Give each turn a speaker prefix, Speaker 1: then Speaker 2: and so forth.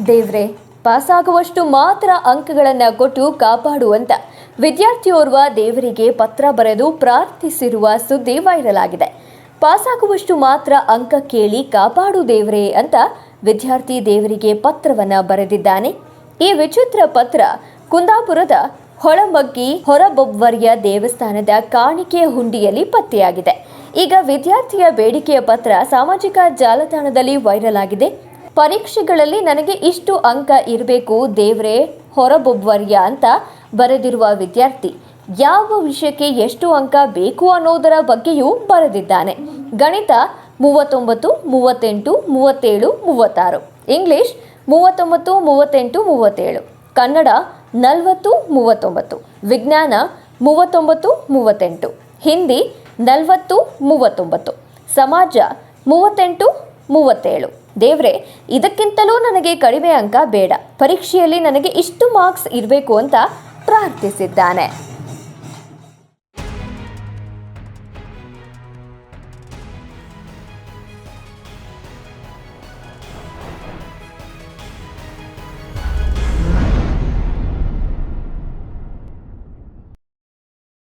Speaker 1: ದೇವ್ರೆ, ಪಾಸಾಗುವಷ್ಟು ಮಾತ್ರ ಅಂಕಗಳನ್ನು ಕೊಟ್ಟು ಕಾಪಾಡುವಂತ ವಿದ್ಯಾರ್ಥಿಯೋರ್ವ ದೇವರಿಗೆ ಪತ್ರ ಬರೆದು ಪ್ರಾರ್ಥಿಸಿರುವ ಸುದ್ದಿ ವೈರಲ್ ಆಗಿದೆ. ಪಾಸಾಗುವಷ್ಟು ಮಾತ್ರ ಅಂಕ ಕೇಳಿ ಕಾಪಾಡು ದೇವ್ರೆ ಅಂತ ವಿದ್ಯಾರ್ಥಿ ದೇವರಿಗೆ ಪತ್ರವನ್ನ ಬರೆದಿದ್ದಾನೆ. ಈ ವಿಚಿತ್ರ ಪತ್ರ ಕುಂದಾಪುರದ ಹೊಳಮಗ್ಗಿ ಹೊರಬೊಬ್ಬರ್ಯ ದೇವಸ್ಥಾನದ ಕಾಣಿಕೆ ಹುಂಡಿಯಲ್ಲಿ ಪತ್ತೆಯಾಗಿದೆ. ಈಗ ವಿದ್ಯಾರ್ಥಿಯ ಬೇಡಿಕೆಯ ಪತ್ರ ಸಾಮಾಜಿಕ ಜಾಲತಾಣದಲ್ಲಿ ವೈರಲ್ ಆಗಿದೆ. ಪರೀಕ್ಷೆಗಳಲ್ಲಿ ನನಗೆ ಇಷ್ಟು ಅಂಕ ಇರಬೇಕು ದೇವ್ರೆ ಹೊರಬೊಬ್ಬರ್ಯ ಅಂತ ಬರೆದಿರುವ ವಿದ್ಯಾರ್ಥಿ ಯಾವ ವಿಷಯಕ್ಕೆ ಎಷ್ಟು ಅಂಕ ಬೇಕು ಅನ್ನೋದರ ಬಗ್ಗೆಯೂ ಬರೆದಿದ್ದಾನೆ. ಗಣಿತ 39, 38, 37, 36, ಇಂಗ್ಲಿಷ್ 39, 38, 37, ಕನ್ನಡ 40, 39, ವಿಜ್ಞಾನ 39, 38, ಹಿಂದಿ 40, 39, ಸಮಾಜ 38, 37. ದೇವ್ರೆ, ಇದಕ್ಕಿಂತಲೂ ನನಗೆ ಕಡಿಮೆ ಅಂಕ ಬೇಡ, ಪರೀಕ್ಷೆಯಲ್ಲಿ ನನಗೆ ಇಷ್ಟು ಮಾರ್ಕ್ಸ್ ಇರಬೇಕು ಅಂತ ಪ್ರಾರ್ಥಿಸಿದ್ದಾನೆ.